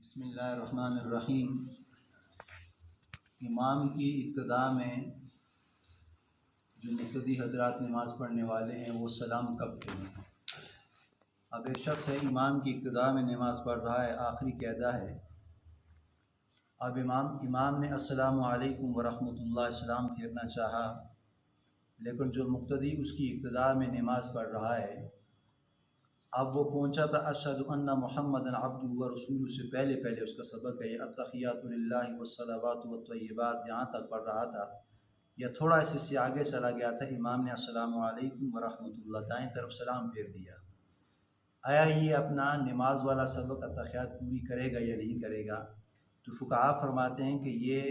بسم اللہ الرحمن الرحیم۔ امام کی ابتدا میں جو مقتدی حضرات نماز پڑھنے والے ہیں وہ سلام کب کہیں؟ اب ایک شخص ہے، امام کی ابتدا میں نماز پڑھ رہا ہے، آخری قاعدہ ہے، اب امام نے السلام علیکم ورحمۃ اللہ السلام پھیرنا چاہا، لیکن جو مقتدی اس کی ابتدا میں نماز پڑھ رہا ہے اب وہ پہنچا تھا اشہد ان محمدً عبدہ ورسولہ سے پہلے اس کا سبق ہے، یہ التحیات للہ والصلوات والطیبات یہاں تک پڑھ رہا تھا، یا تھوڑا اس سے آگے چلا گیا تھا، امام نے السلام علیکم ورحمۃ اللہ دائیں طرف سلام پھیر دیا، آیا یہ اپنا نماز والا سبق التحیات پوری کرے گا یا نہیں کرے گا؟ تو فقہاء فرماتے ہیں کہ یہ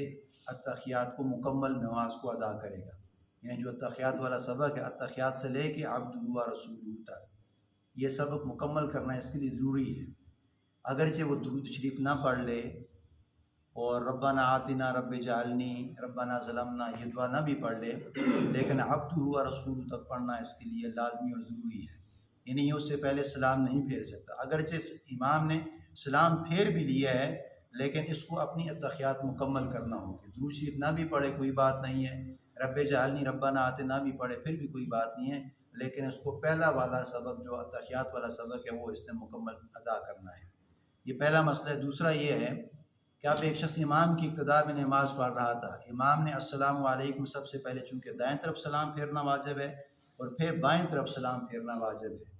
التحیات کو مکمل نماز کو ادا کرے گا، یعنی جو التحیات والا سبق ہے، التحیات سے لے کے عبدہ ورسولہ تک یہ سبق مکمل کرنا اس کے لیے ضروری ہے، اگرچہ وہ درود شریف نہ پڑھ لے اور ربنا آتنا رب جعلنی ربنا ظلمنا یہ دعا نہ بھی پڑھ لے، لیکن عبدہ ورسولہ تک پڑھنا اس کے لیے لازمی اور ضروری ہے، یعنی یہ اس سے پہلے سلام نہیں پھیر سکتا، اگرچہ امام نے سلام پھیر بھی لیا ہے لیکن اس کو اپنی التحیات مکمل کرنا ہوگی، درود شریف نہ بھی پڑھے کوئی بات نہیں ہے، رب جعلنی ربنا آتنا بھی پڑھے پھر بھی کوئی بات نہیں ہے، لیکن اس کو پہلا والا سبق جو التحیات والا سبق ہے وہ اس نے مکمل ادا کرنا ہے، یہ پہلا مسئلہ ہے۔ دوسرا یہ ہے کہ اب ایک شخص امام کی ابتدا میں نماز پڑھ رہا تھا، امام نے السلام علیکم سب سے پہلے چونکہ دائیں طرف سلام پھیرنا واجب ہے اور پھر بائیں طرف سلام پھیرنا واجب ہے،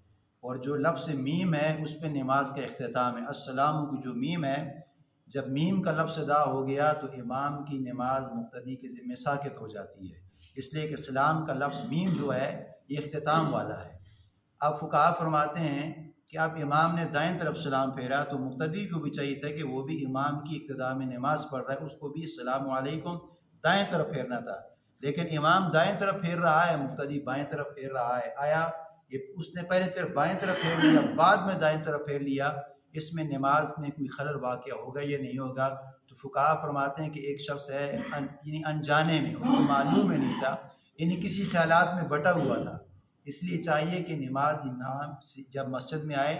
اور جو لفظ میم ہے اس پہ نماز کا اختتام ہے، السلام کی جو میم ہے، جب میم کا لفظ ادا ہو گیا تو امام کی نماز مقتدی کے ذمہ ساقط ہو جاتی ہے، اس لیے کہ سلام کا لفظ میم جو ہے یہ اختتام والا ہے۔ اب فقہاء فرماتے ہیں کہ اب امام نے دائیں طرف سلام پھیرا تو مقتدی کو بھی چاہیے تھا کہ وہ بھی امام کی ابتدا میں نماز پڑھ رہا ہے، اس کو بھی السلام علیکم دائیں طرف پھیرنا تھا، لیکن امام دائیں طرف پھیر رہا ہے، مقتدی بائیں طرف پھیر رہا ہے، آیا یہ اس نے پہلے طرف بائیں طرف پھیر لیا بعد میں دائیں طرف پھیر لیا، اس میں نماز میں کوئی خلل واقع ہوگا یا نہیں ہوگا؟ تو فقہاء فرماتے ہیں کہ ایک شخص ہے یعنی انجانے میں، اس کو معلوم میں نہیں تھا، یعنی کسی خیالات میں بٹا ہوا تھا، اس لیے چاہیے کہ نماز امام جب مسجد میں آئے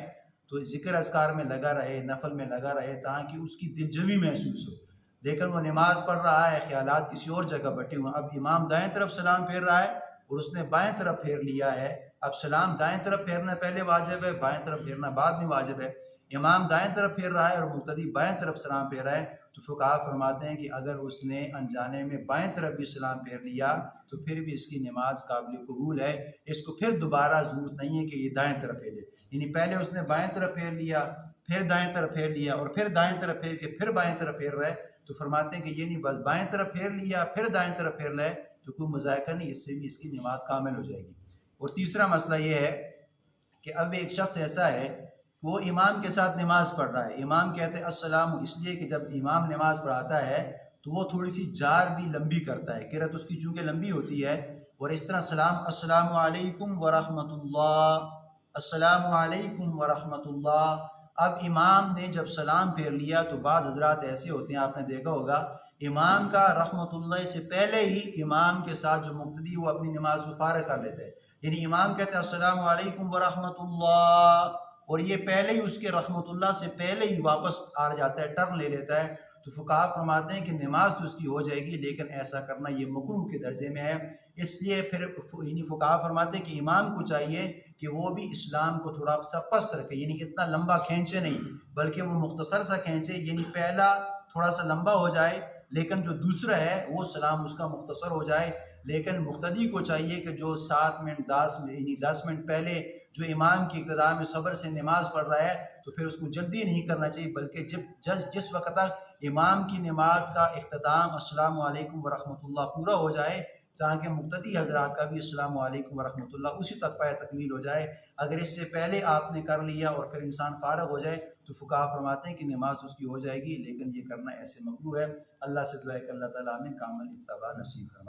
تو ذکر اذکار میں لگا رہے، نفل میں لگا رہے تاکہ اس کی دل جمی محسوس ہو، لیکن وہ نماز پڑھ رہا ہے خیالات کسی اور جگہ بٹے ہوئے، اب امام دائیں طرف سلام پھیر رہا ہے اور اس نے بائیں طرف پھیر لیا ہے، اب سلام دائیں طرف پھیرنا پہلے واجب ہے، بائیں طرف پھیرنا بعد میں واجب ہے، امام دائیں طرف پھیر رہا ہے اور مقتدی بائیں طرف سلام پھیر رہا ہے، تو فقہاء فرماتے ہیں کہ اگر اس نے انجانے میں بائیں طرف بھی سلام پھیر لیا تو پھر بھی اس کی نماز قابل قبول ہے، اس کو پھر دوبارہ ضرورت نہیں ہے کہ یہ دائیں طرف پھیرے، یعنی پہلے اس نے بائیں طرف پھیر لیا پھر دائیں طرف پھیر لیا اور پھر دائیں طرف پھیر کے پھر بائیں طرف پھیر رہا ہے، تو فرماتے ہیں کہ یہ نہیں بس بائیں طرف پھیر لیا پھر دائیں طرف پھیر رہا ہے تو کوئی مذائقہ نہیں، اس سے بھی اس کی نماز کامل ہو جائے گی۔ اور تیسرا مسئلہ یہ ہے کہ اب ایک شخص ایسا ہے وہ امام کے ساتھ نماز پڑھ رہا ہے، امام کہتے ہیں السلام، اس لیے کہ جب امام نماز پڑھاتا ہے تو وہ تھوڑی سی جار بھی لمبی کرتا ہے، قرأت اس کی چونکہ لمبی ہوتی ہے، اور اس طرح سلام السلام علیکم ورحمۃ اللہ السلام علیکم ورحمۃ اللہ، اب امام نے جب سلام پھیر لیا تو بعض حضرات ایسے ہوتے ہیں، آپ نے دیکھا ہوگا امام کا رحمۃ اللہ سے پہلے ہی امام کے ساتھ جو مقتدی وہ اپنی نماز کو فارغ کر لیتے ہیں، یعنی امام کہتے ہیں السلام علیکم ورحمۃ اللہ اور یہ پہلے ہی اس کے رحمۃ اللہ سے پہلے ہی واپس آ جاتا ہے، ٹرن لے لیتا ہے، تو فقہاء فرماتے ہیں کہ نماز تو اس کی ہو جائے گی لیکن ایسا کرنا یہ مکروہ کے درجے میں ہے، اس لیے پھر یعنی فقہاء فرماتے ہیں کہ امام کو چاہیے کہ وہ بھی اسلام کو تھوڑا سا پست رکھے، یعنی اتنا لمبا کھینچے نہیں بلکہ وہ مختصر سا کھینچے، یعنی پہلا تھوڑا سا لمبا ہو جائے لیکن جو دوسرا ہے وہ سلام اس کا مختصر ہو جائے، لیکن مقتدی کو چاہیے کہ جو 7 منٹ 10 منٹ پہلے جو امام کی ابتدا میں صبر سے نماز پڑھ رہا ہے تو پھر اس کو جلدی نہیں کرنا چاہیے، بلکہ جس وقت تک امام کی نماز کا اختتام السلام علیکم ورحمۃ اللہ پورا ہو جائے تاکہ مقتدی حضرات کا بھی السلام علیکم ورحمۃ اللہ اسی تک پائے تکمیل ہو جائے، اگر اس سے پہلے آپ نے کر لیا اور پھر انسان فارغ ہو جائے تو فقہاء فرماتے ہیں کہ نماز اس کی ہو جائے گی، لیکن یہ کرنا ایسے مکروہ ہے۔ اللہ سے دعا ہے کہ اللہ تعالیٰ ہمیں کامل اتباع نصیب فرمائے۔